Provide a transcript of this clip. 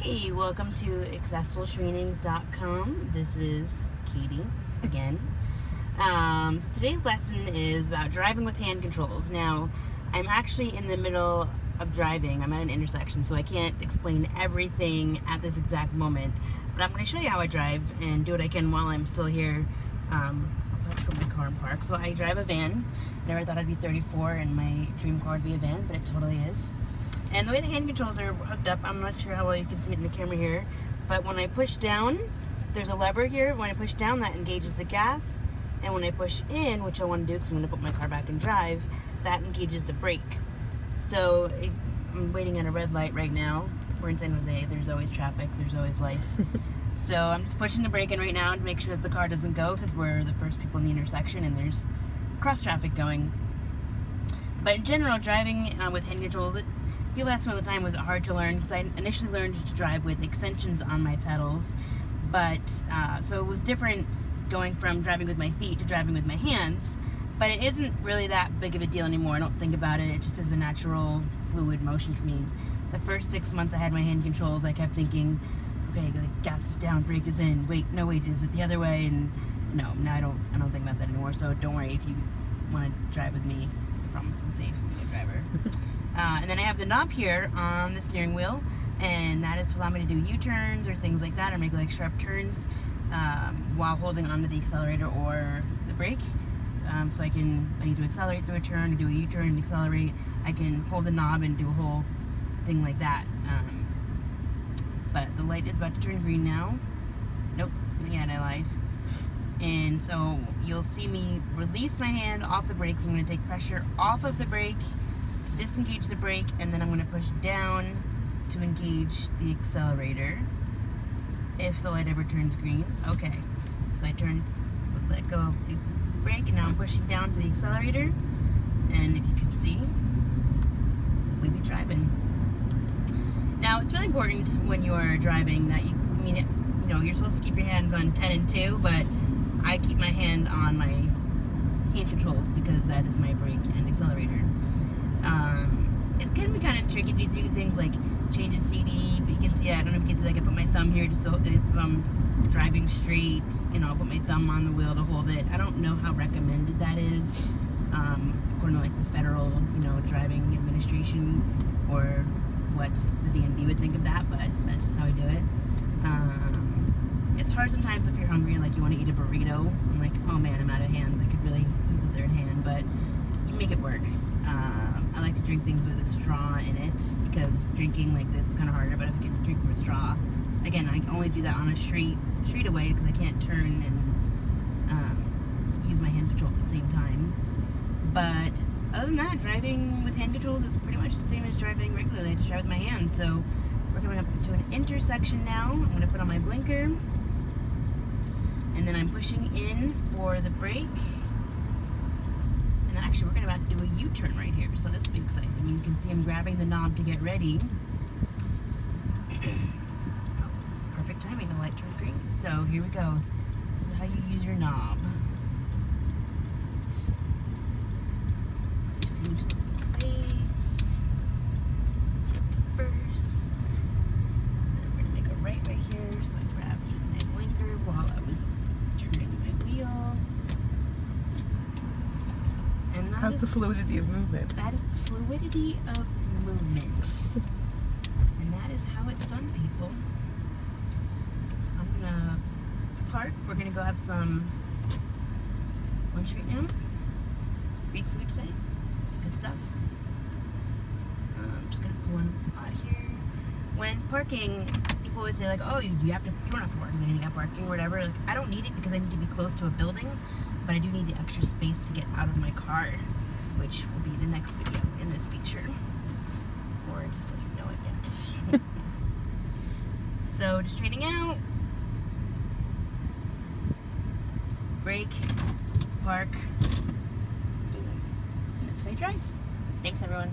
Hey, welcome to accessibletrainings.com. This is Katie again. Today's lesson is about driving with hand controls. Now, I'm actually in the middle of driving. I'm at an intersection, so I can't explain everything at this exact moment. But I'm going to show you how I drive and do what I can while I'm still here. I'll probably put my car in park. So I drive a van. Never thought I'd be 34 and my dream car would be a van, but it totally is. And the way the hand controls are hooked up, I'm not sure how well you can see it in the camera here, but when I push down, there's a lever here. When I push down, that engages the gas, and when I push in, which I want to do because I'm going to put my car back in drive, that engages the brake. So I'm waiting at a red light right now. We're in San Jose. There's always traffic. There's always lights. So I'm just pushing the brake in right now to make sure that the car doesn't go because we're the first people in the intersection and there's cross traffic going. But in general, driving with hand controls, people ask me all the time, was it hard to learn? Because I initially learned to drive with extensions on my pedals, but so it was different going from driving with my feet to driving with my hands, but it isn't really that big of a deal anymore. I don't think about it. It just is a natural, fluid motion for me. The first 6 months I had my hand controls, I kept thinking, okay, the gas is down, brake is in, wait, is it the other way? And no, now I don't think about that anymore, so don't worry if you want to drive with me. I promise I'm safe. I'm a good driver. And then I have the knob here on the steering wheel, and that is to allow me to do U-turns or things like that, or make like sharp turns while holding onto the accelerator or the brake. So I need to accelerate through a turn, or do a U-turn and accelerate. I can hold the knob and do a whole thing like that. But the light is about to turn green now. Nope, yeah, I lied. And so you'll see me release my hand off the brake. So I'm going to take pressure off of the brake, disengage the brake, and then I'm going to push down to engage the accelerator if the light ever turns green. Okay, so I let go of the brake, and now I'm pushing down to the accelerator, and if you can see, we be driving. Now it's really important when you are driving that you're supposed to keep your hands on 10 and 2, but I keep my hand on my hand controls because that is my brake and accelerator. It's going to be kind of tricky to do things like change a CD, but you can see, I don't know if you can see, like I put my thumb here just so if I'm driving straight, I'll put my thumb on the wheel to hold it. I don't know how recommended that is, according to like the federal, driving administration, or what the DMV would think of that, but that's just how I do it. It's hard sometimes if you're hungry and like you want to eat a burrito. I'm like, oh man, I'm out of hands. I could really use a third hand, but you make it work. I like to drink things with a straw in it because drinking like this is kind of harder, but if you can drink from a straw, again, I only do that on a straight away because I can't turn and use my hand control at the same time. But other than that, driving with hand controls is pretty much the same as driving regularly. I just drive with my hands. So we're coming up to an intersection now. I'm going to put on my blinker, and then I'm pushing in for the brake. And actually, we're about to do a U-turn right here, so this will be exciting. You can see I'm grabbing the knob to get ready. Oh, perfect timing, the light turned green. So here we go. This is how you use your knob. Let your seat to the base. Step to first. And then we're going to make a right here, so I grabbed my blinker while I was turning my wheel. And how's the fluidity of movement? That is the fluidity of movement. And that is how it's done, people. So I'm gonna park. We're gonna go have some lunch right now. Greek food today. Good stuff. I'm just gonna pull into the spot here. When parking, people always say like, oh, you don't have to park in the handicap parking or whatever. Like, I don't need it because I need to be close to a building, but I do need the extra space to get out of my car, which will be the next video in this feature. Or it just doesn't know it yet. So just straightening out. Brake, park, boom. And that's how you drive. Thanks everyone.